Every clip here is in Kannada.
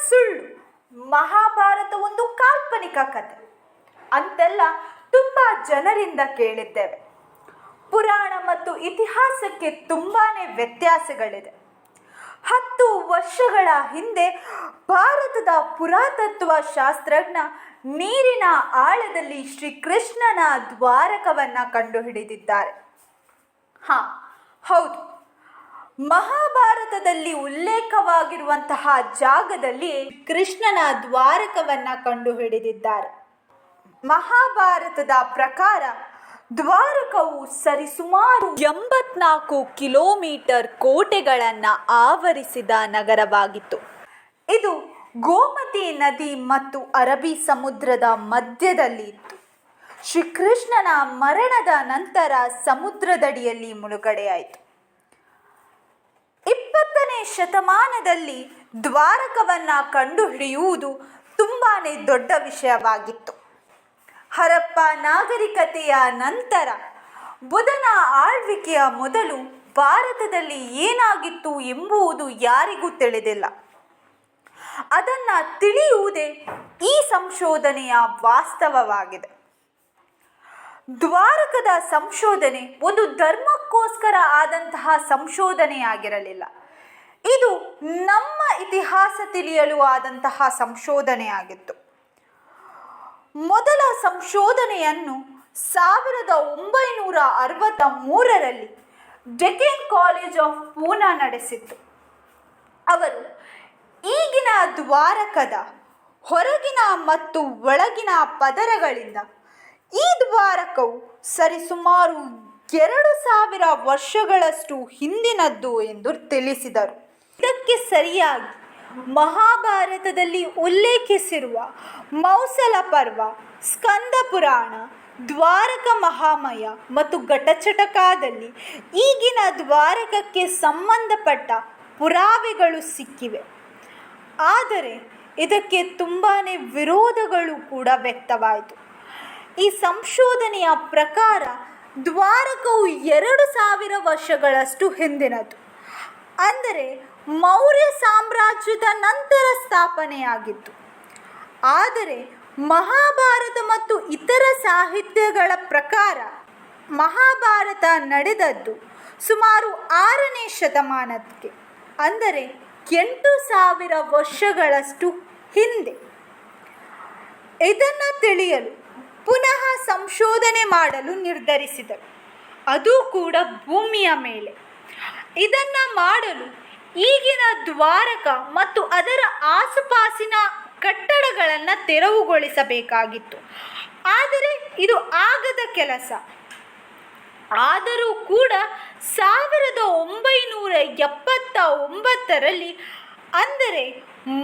ಸುಳ್ಳು, ಮಹಾಭಾರತ ಒಂದು ಕಾಲ್ಪನಿಕ ಕಥೆ ಅಂತೆಲ್ಲ ತುಂಬ ಜನರಿಂದ ಕೇಳಿದ್ದೇವೆ. ಪುರಾಣ ಮತ್ತು ಇತಿಹಾಸಕ್ಕೆ ತುಂಬಾನೇ ವ್ಯತ್ಯಾಸಗಳಿದೆ. 10 ವರ್ಷಗಳ ಹಿಂದೆ ಭಾರತದ ಪುರಾತತ್ವ ಶಾಸ್ತ್ರಜ್ಞ ನೀರಿನ ಆಳದಲ್ಲಿ ಶ್ರೀಕೃಷ್ಣನ ದ್ವಾರಕವನ್ನು ಕಂಡುಹಿಡಿದಿದ್ದಾರೆ. ಹೌದು, ಮಹಾಭಾರತದಲ್ಲಿ ಉಲ್ಲೇಖವಾಗಿರುವಂತಹ ಜಾಗದಲ್ಲಿ ಕೃಷ್ಣನ ದ್ವಾರಕವನ್ನು ಕಂಡುಹಿಡಿದಿದ್ದಾರೆ. ಮಹಾಭಾರತದ ಪ್ರಕಾರ ದ್ವಾರಕವು ಸರಿಸುಮಾರು 84 ಕಿಲೋಮೀಟರ್ ಕೋಟೆಗಳನ್ನು ಆವರಿಸಿದ ನಗರವಾಗಿತ್ತು. ಇದು ಗೋಮತಿ ನದಿ ಮತ್ತು ಅರಬ್ಬಿ ಸಮುದ್ರದ ಮಧ್ಯದಲ್ಲಿ ಇತ್ತು. ಶ್ರೀಕೃಷ್ಣನ ಮರಣದ ನಂತರ ಸಮುದ್ರದಡಿಯಲ್ಲಿ ಮುಳುಗಡೆಯಾಯಿತು. 20ನೇ ಶತಮಾನದಲ್ಲಿ ದ್ವಾರಕವನ್ನು ಕಂಡುಹಿಡಿಯುವುದು ತುಂಬಾನೇ ದೊಡ್ಡ ವಿಷಯವಾಗಿತ್ತು. ಹರಪ್ಪ ನಾಗರಿಕತೆಯ ನಂತರ ಬುದ್ಧನ ಆಳ್ವಿಕೆಯ ಮೊದಲು ಭಾರತದಲ್ಲಿ ಏನಾಗಿತ್ತು ಎಂಬುದು ಯಾರಿಗೂ ತಿಳಿದಿಲ್ಲ. ಅದನ್ನು ತಿಳಿಯುವುದೇ ಈ ಸಂಶೋಧನೆಯ ವಾಸ್ತವವಾಗಿದೆ. ದ್ವಾರಕದ ಸಂಶೋಧನೆ ಒಂದು ಧರ್ಮಕ್ಕೋಸ್ಕರ ಆದಂತಹ ಸಂಶೋಧನೆಯಾಗಿರಲಿಲ್ಲ. ಇದು ನಮ್ಮ ಇತಿಹಾಸ ತಿಳಿಯಲು ಆದಂತಹ ಸಂಶೋಧನೆಯಾಗಿತ್ತು. ಮೊದಲ ಸಂಶೋಧನೆಯನ್ನು 1963ರಲ್ಲಿ ಡೆಕ್ಕನ್ ಕಾಲೇಜ್ ಆಫ್ ಪೂನಾ ನಡೆಸಿತ್ತು. ಅವರು ಈಗಿನ ದ್ವಾರಕದ ಹೊರಗಿನ ಮತ್ತು ಒಳಗಿನ ಪದರಗಳಿಂದ ಈ ದ್ವಾರಕವು ಸರಿಸುಮಾರು 2000 ವರ್ಷಗಳಷ್ಟು ಹಿಂದಿನದ್ದು ಎಂದು ತಿಳಿಸಿದರು. ಇದಕ್ಕೆ ಸರಿಯಾಗಿ ಮಹಾಭಾರತದಲ್ಲಿ ಉಲ್ಲೇಖಿಸಿರುವ ಮೌಸಲ ಪರ್ವ, ಸ್ಕಂದ ಪುರಾಣ, ದ್ವಾರಕ ಮಹಾಮಯ ಮತ್ತು ಘಟಚಟಕಾದಲ್ಲಿ ಈಗಿನ ದ್ವಾರಕಕ್ಕೆ ಸಂಬಂಧಪಟ್ಟ ಪುರಾವೆಗಳು ಸಿಕ್ಕಿವೆ. ಆದರೆ ಇದಕ್ಕೆ ತುಂಬಾ ವಿರೋಧಗಳು ಕೂಡ ವ್ಯಕ್ತವಾಯಿತು. ಈ ಸಂಶೋಧನೆಯ ಪ್ರಕಾರ ದ್ವಾರಕವು 2000 ವರ್ಷಗಳಷ್ಟು ಹಿಂದಿನದು, ಅಂದರೆ ಮೌರ್ಯ ಸಾಮ್ರಾಜ್ಯದ ನಂತರ ಸ್ಥಾಪನೆಯಾಗಿತ್ತು. ಆದರೆ ಮಹಾಭಾರತ ಮತ್ತು ಇತರ ಸಾಹಿತ್ಯಗಳ ಪ್ರಕಾರ ಮಹಾಭಾರತ ನಡೆದದ್ದು ಸುಮಾರು 6ನೇ ಶತಮಾನಕ್ಕೆ, ಅಂದರೆ 8000 ವರ್ಷಗಳಷ್ಟು ಹಿಂದೆ. ಇದನ್ನು ತಿಳಿಯಲು ಪುನಃ ಸಂಶೋಧನೆ ಮಾಡಲು ನಿರ್ಧರಿಸಿದರು, ಅದು ಕೂಡ ಭೂಮಿಯ ಮೇಲೆ. ಇದನ್ನು ಮಾಡಲು ಈಗಿನ ದ್ವಾರಕ ಮತ್ತು ಅದರ ಆಸುಪಾಸಿನ ಕಟ್ಟಡಗಳನ್ನು ತೆರವುಗೊಳಿಸಬೇಕಾಗಿತ್ತು. ಆದರೆ ಇದು ಆಗದ ಕೆಲಸ. ಆದರೂ ಕೂಡ 1979ರಲ್ಲಿ, ಅಂದರೆ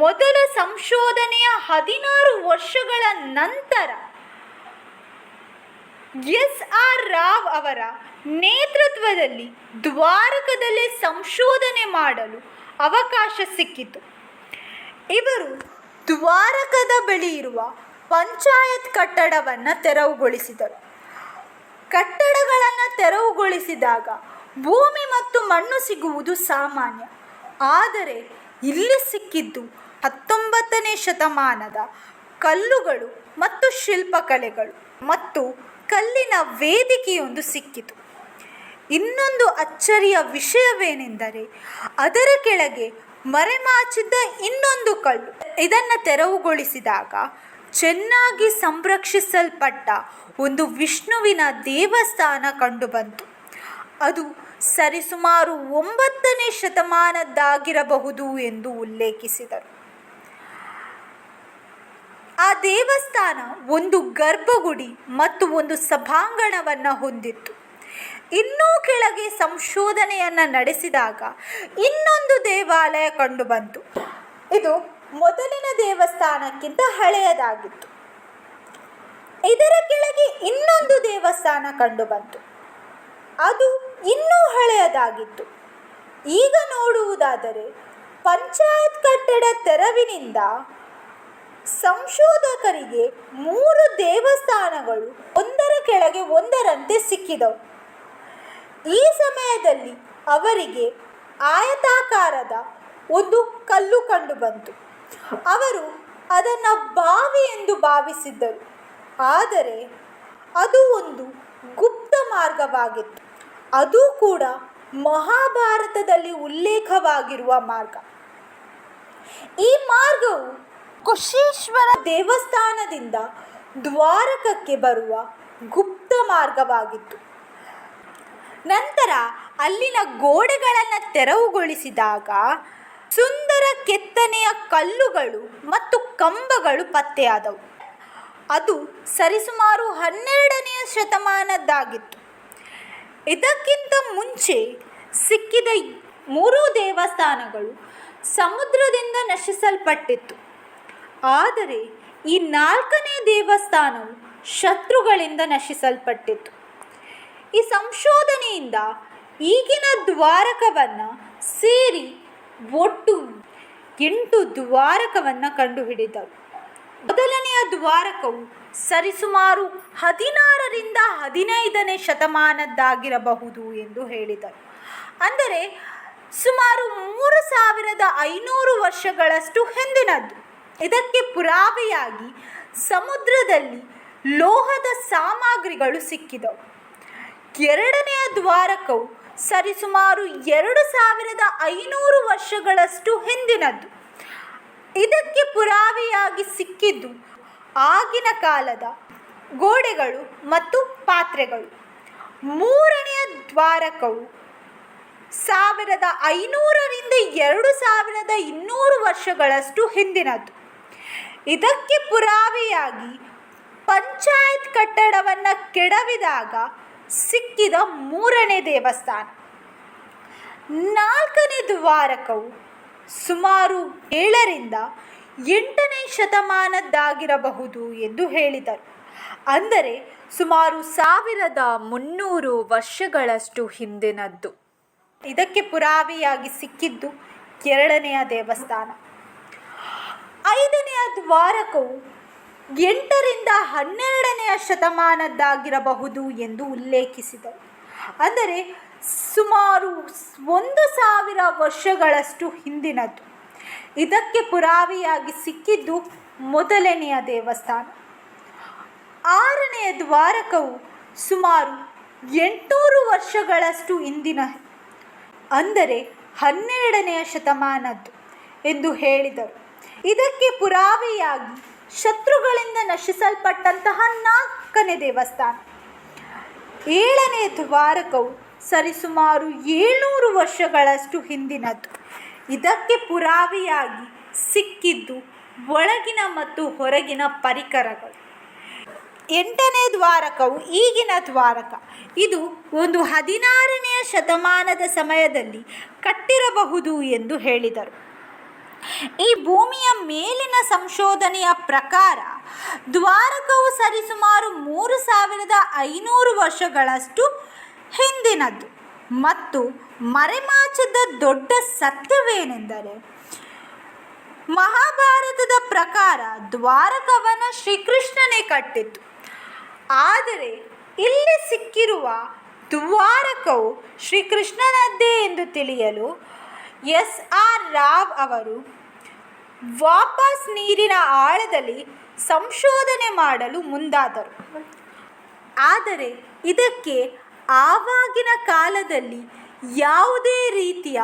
ಮೊದಲ ಸಂಶೋಧನೆಯ 16 ವರ್ಷಗಳ ನಂತರ, ಎಸ್.ಆರ್. ರಾವ್ ಅವರ ನೇತೃತ್ವದಲ್ಲಿ ದ್ವಾರಕದಲ್ಲಿ ಸಂಶೋಧನೆ ಮಾಡಲು ಅವಕಾಶ ಸಿಕ್ಕಿತು. ಇವರು ದ್ವಾರಕದ ಬಳಿ ಇರುವ ಪಂಚಾಯತ್ ಕಟ್ಟಡವನ್ನು ತೆರವುಗೊಳಿಸಿದರು. ಕಟ್ಟಡಗಳನ್ನು ತೆರವುಗೊಳಿಸಿದಾಗ ಭೂಮಿ ಮತ್ತು ಮಣ್ಣು ಸಿಗುವುದು ಸಾಮಾನ್ಯ. ಆದರೆ ಇಲ್ಲಿ ಸಿಕ್ಕಿದ್ದು 19ನೇ ಶತಮಾನದ ಕಲ್ಲುಗಳು ಮತ್ತು ಶಿಲ್ಪಕಲೆಗಳು ಮತ್ತು ಕಲ್ಲಿನ ವೇದಿಕೆಯೊಂದು ಸಿಕ್ಕಿತು. ಇನ್ನೊಂದು ಅಚ್ಚರಿಯ ವಿಷಯವೇನೆಂದರೆ ಅದರ ಕೆಳಗೆ ಮರೆಮಾಚಿದ್ದ ಇನ್ನೊಂದು ಕಲ್ಲು. ಇದನ್ನು ತೆರವುಗೊಳಿಸಿದಾಗ ಚೆನ್ನಾಗಿ ಸಂರಕ್ಷಿಸಲ್ಪಟ್ಟ ಒಂದು ವಿಷ್ಣುವಿನ ದೇವಸ್ಥಾನ ಕಂಡುಬಂತು. ಅದು ಸರಿಸುಮಾರು 9ನೇ ಶತಮಾನದ್ದಾಗಿರಬಹುದು ಎಂದು ಉಲ್ಲೇಖಿಸಿದರು. ಆ ದೇವಸ್ಥಾನ ಒಂದು ಗರ್ಭಗುಡಿ ಮತ್ತು ಒಂದು ಸಭಾಂಗಣವನ್ನು ಹೊಂದಿತ್ತು. ಇನ್ನೂ ಕೆಳಗೆ ಸಂಶೋಧನೆಯನ್ನು ನಡೆಸಿದಾಗ ಇನ್ನೊಂದು ದೇವಾಲಯ ಕಂಡುಬಂತು. ಇದು ಮೊದಲಿನ ದೇವಸ್ಥಾನಕ್ಕಿಂತ ಹಳೆಯದಾಗಿತ್ತು. ಇದರ ಕೆಳಗೆ ಇನ್ನೊಂದು ದೇವಸ್ಥಾನ ಕಂಡುಬಂತು. ಅದು ಇನ್ನೂ ಹಳೆಯದಾಗಿತ್ತು. ಈಗ ನೋಡುವುದಾದರೆ ಪಂಚಾಯತ್ ಕಟ್ಟಡ ತೆರವಿನಿಂದ ಸಂಶೋಧಕರಿಗೆ 3 ದೇವಸ್ಥಾನಗಳು ಒಂದರ ಕೆಳಗೆ ಒಂದರಂತೆ ಸಿಕ್ಕಿದವು. ಈ ಸಮಯದಲ್ಲಿ ಅವರಿಗೆ ಆಯತಾಕಾರದ ಒಂದು ಕಲ್ಲು ಕಂಡುಬಂತು. ಅವರು ಅದನ್ನು ಬಾವಿ ಎಂದು ಭಾವಿಸಿದ್ದರು, ಆದರೆ ಅದು ಒಂದು ಗುಪ್ತ ಮಾರ್ಗವಾಗಿತ್ತು. ಅದು ಕೂಡ ಮಹಾಭಾರತದಲ್ಲಿ ಉಲ್ಲೇಖವಾಗಿರುವ ಮಾರ್ಗ. ಈ ಮಾರ್ಗವು ಕುಶೇಶ್ವರ ದೇವಸ್ಥಾನದಿಂದ ದ್ವಾರಕಕ್ಕೆ ಬರುವ ಗುಪ್ತ ಮಾರ್ಗವಾಗಿತ್ತು. ನಂತರ ಅಲ್ಲಿನ ಗೋಡೆಗಳನ್ನು ತೆರವುಗೊಳಿಸಿದಾಗ ಸುಂದರ ಕೆತ್ತನೆಯ ಕಲ್ಲುಗಳು ಮತ್ತು ಕಂಬಗಳು ಪತ್ತೆಯಾದವು. ಅದು ಸರಿಸುಮಾರು 12ನೇ ಶತಮಾನದ್ದಾಗಿತ್ತು. ಇದಕ್ಕಿಂತ ಮುಂಚೆ ಸಿಕ್ಕಿದ 3 ದೇವಸ್ಥಾನಗಳು ಸಮುದ್ರದಿಂದ ನಶಿಸಲ್ಪಟ್ಟಿತ್ತು. ಆದರೆ ಈ 4ನೇ ದೇವಸ್ಥಾನವು ಶತ್ರುಗಳಿಂದ ನಶಿಸಲ್ಪಟ್ಟಿತ್ತು. ಈ ಸಂಶೋಧನೆಯಿಂದ ಈಗಿನ ದ್ವಾರಕವನ್ನು ಸೇರಿ ಒಟ್ಟು 8 ದ್ವಾರಕವನ್ನು ಕಂಡುಹಿಡಿದರು. ಮೊದಲನೆಯ ದ್ವಾರಕವು ಸರಿಸುಮಾರು 16ರಿಂದ 15ನೇ ಶತಮಾನದ್ದಾಗಿರಬಹುದು ಎಂದು ಹೇಳಿದರು. ಅಂದರೆ ಸುಮಾರು 3500 ವರ್ಷಗಳಷ್ಟು ಹಿಂದಿನದ್ದು. ಇದಕ್ಕೆ ಪುರಾವೆಯಾಗಿ ಸಮುದ್ರದಲ್ಲಿ ಲೋಹದ ಸಾಮಗ್ರಿಗಳು ಸಿಕ್ಕಿದವು. ಎರಡನೆಯ ದ್ವಾರಕವು ಸರಿಸುಮಾರು 2500 ವರ್ಷಗಳಷ್ಟು ಹಿಂದಿನದ್ದು. ಇದಕ್ಕೆ ಪುರಾವೆಯಾಗಿ ಸಿಕ್ಕಿದ್ದು ಆಗಿನ ಕಾಲದ ಗೋಡೆಗಳು ಮತ್ತು ಪಾತ್ರೆಗಳು. ಮೂರನೆಯ ದ್ವಾರಕವು 1500ರಿಂದ 2200 ವರ್ಷಗಳಷ್ಟು ಹಿಂದಿನದ್ದು. ಇದಕ್ಕೆ ಪುರಾವೆಯಾಗಿ ಪಂಚಾಯತ್ ಕಟ್ಟಡವನ್ನು ಕೆಡವಿದಾಗ ಸಿಕ್ಕಿದ 3ನೇ ದೇವಸ್ಥಾನ. 4ನೇ ದ್ವಾರಕವು ಸುಮಾರು 7ರಿಂದ 8ನೇ ಶತಮಾನದ್ದಾಗಿರಬಹುದು ಎಂದು ಹೇಳಿದರು. ಅಂದರೆ ಸುಮಾರು 1300 ವರ್ಷಗಳಷ್ಟು ಹಿಂದಿನದ್ದು. ಇದಕ್ಕೆ ಪುರಾವೆಯಾಗಿ ಸಿಕ್ಕಿದ್ದು 2ನೆಯ ದೇವಸ್ಥಾನ. 5ನೆಯ ದ್ವಾರಕವು 8ರಿಂದ 12ನೇ ಶತಮಾನದ್ದಾಗಿರಬಹುದು ಎಂದು ಉಲ್ಲೇಖಿಸಿದರು. ಅಂದರೆ ಸುಮಾರು 1000 ವರ್ಷಗಳಷ್ಟು ಹಿಂದಿನದ್ದು. ಇದಕ್ಕೆ ಪುರಾವೆಯಾಗಿ ಸಿಕ್ಕಿದ್ದು ಮೊದಲನೆಯ ದೇವಸ್ಥಾನ. 6ನೆಯ ದ್ವಾರಕವು ಸುಮಾರು 800 ವರ್ಷಗಳಷ್ಟು ಹಿಂದಿನ, ಅಂದರೆ 12ನೇ ಶತಮಾನದ್ದು ಎಂದು ಹೇಳಿದರು. ಇದಕ್ಕೆ ಪುರಾವೆಯಾಗಿ ಶತ್ರುಗಳಿಂದ ನಶಿಸಲ್ಪಟ್ಟಂತಹ 4ನೇ ದೇವಸ್ಥಾನ. 7ನೇ ದ್ವಾರಕವು ಸರಿಸುಮಾರು 700 ವರ್ಷಗಳಷ್ಟು ಹಿಂದಿನದ್ದು. ಇದಕ್ಕೆ ಪುರಾವೆಯಾಗಿ ಸಿಕ್ಕಿದ್ದು ಒಳಗಿನ ಮತ್ತು ಹೊರಗಿನ ಪರಿಕರಗಳು. 8ನೇ ದ್ವಾರಕವು ಈಗಿನ ದ್ವಾರಕ. ಇದು ಒಂದು 16ನೇ ಶತಮಾನದ ಸಮಯದಲ್ಲಿ ಕಟ್ಟಿರಬಹುದು ಎಂದು ಹೇಳಿದರು. ಈ ಭೂಮಿಯ ಮೇಲಿನ ಸಂಶೋಧನೆಯ ಪ್ರಕಾರ ದ್ವಾರಕವು ಸರಿಸುಮಾರು 3500 ವರ್ಷಗಳಷ್ಟು ಹಿಂದಿನದ್ದು. ಮತ್ತು ಮರೆಮಾಚಿದ ದೊಡ್ಡ ಸತ್ಯವೇನೆಂದರೆ, ಮಹಾಭಾರತದ ಪ್ರಕಾರ ದ್ವಾರಕವನ್ನು ಶ್ರೀಕೃಷ್ಣನೇ ಕಟ್ಟಿದ್ದು. ಆದರೆ ಇಲ್ಲಿ ಸಿಕ್ಕಿರುವ ದ್ವಾರಕವು ಶ್ರೀಕೃಷ್ಣನದ್ದೇ ಎಂದು ತಿಳಿಯಲು SR ರಾವ್ ಅವರು ವಾಪಸ್ ನೀರಿನ ಆಳದಲ್ಲಿ ಸಂಶೋಧನೆ ಮಾಡಲು ಮುಂದಾದರು. ಆದರೆ ಇದಕ್ಕೆ ಆವಾಗಿನ ಕಾಲದಲ್ಲಿ ಯಾವುದೇ ರೀತಿಯ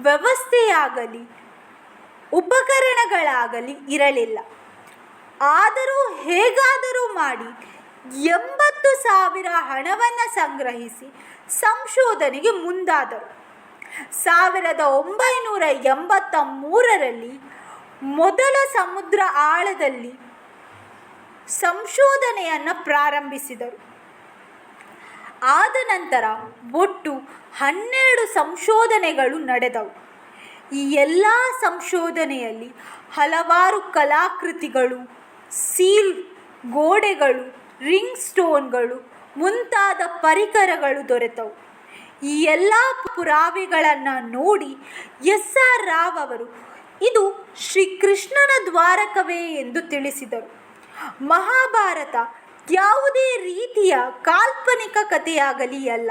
ವ್ಯವಸ್ಥೆಯಾಗಲಿ ಉಪಕರಣಗಳಾಗಲಿ ಇರಲಿಲ್ಲ. ಆದರೂ ಹೇಗಾದರೂ ಮಾಡಿ 80,000 ಹಣವನ್ನು ಸಂಗ್ರಹಿಸಿ ಸಂಶೋಧನೆಗೆ ಮುಂದಾದರು. 1983ರಲ್ಲಿ ಮೊದಲ ಸಮುದ್ರ ಆಳದಲ್ಲಿ ಸಂಶೋಧನೆಯನ್ನು ಪ್ರಾರಂಭಿಸಿದರು. ಆದ ನಂತರ ಒಟ್ಟು 12 ಸಂಶೋಧನೆಗಳು ನಡೆದವು. ಈ ಎಲ್ಲ ಸಂಶೋಧನೆಯಲ್ಲಿ ಹಲವಾರು ಕಲಾಕೃತಿಗಳು, ಸೀಲ್, ಗೋಡೆಗಳು, ರಿಂಗ್ ಸ್ಟೋನ್ಗಳು ಮುಂತಾದ ಪರಿಕರಗಳು ದೊರೆತವು. ಈ ಎಲ್ಲ ಪುರಾವೆಗಳನ್ನು ನೋಡಿ SR ರಾವ್ ಅವರು ಇದು ಶ್ರೀಕೃಷ್ಣನ ದ್ವಾರಕವೇ ಎಂದು ತಿಳಿಸಿದರು. ಮಹಾಭಾರತ ಯಾವುದೇ ರೀತಿಯ ಕಾಲ್ಪನಿಕ ಕಥೆಯಾಗಲಿ ಅಲ್ಲ,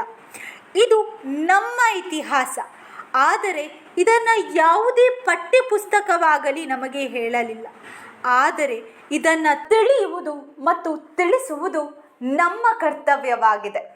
ಇದು ನಮ್ಮ ಇತಿಹಾಸ. ಆದರೆ ಇದನ್ನು ಯಾವುದೇ ಪಠ್ಯಪುಸ್ತಕವಾಗಲಿ ನಮಗೆ ಹೇಳಲಿಲ್ಲ. ಆದರೆ ಇದನ್ನು ತಿಳಿಯುವುದು ಮತ್ತು ತಿಳಿಸುವುದು ನಮ್ಮ ಕರ್ತವ್ಯವಾಗಿದೆ.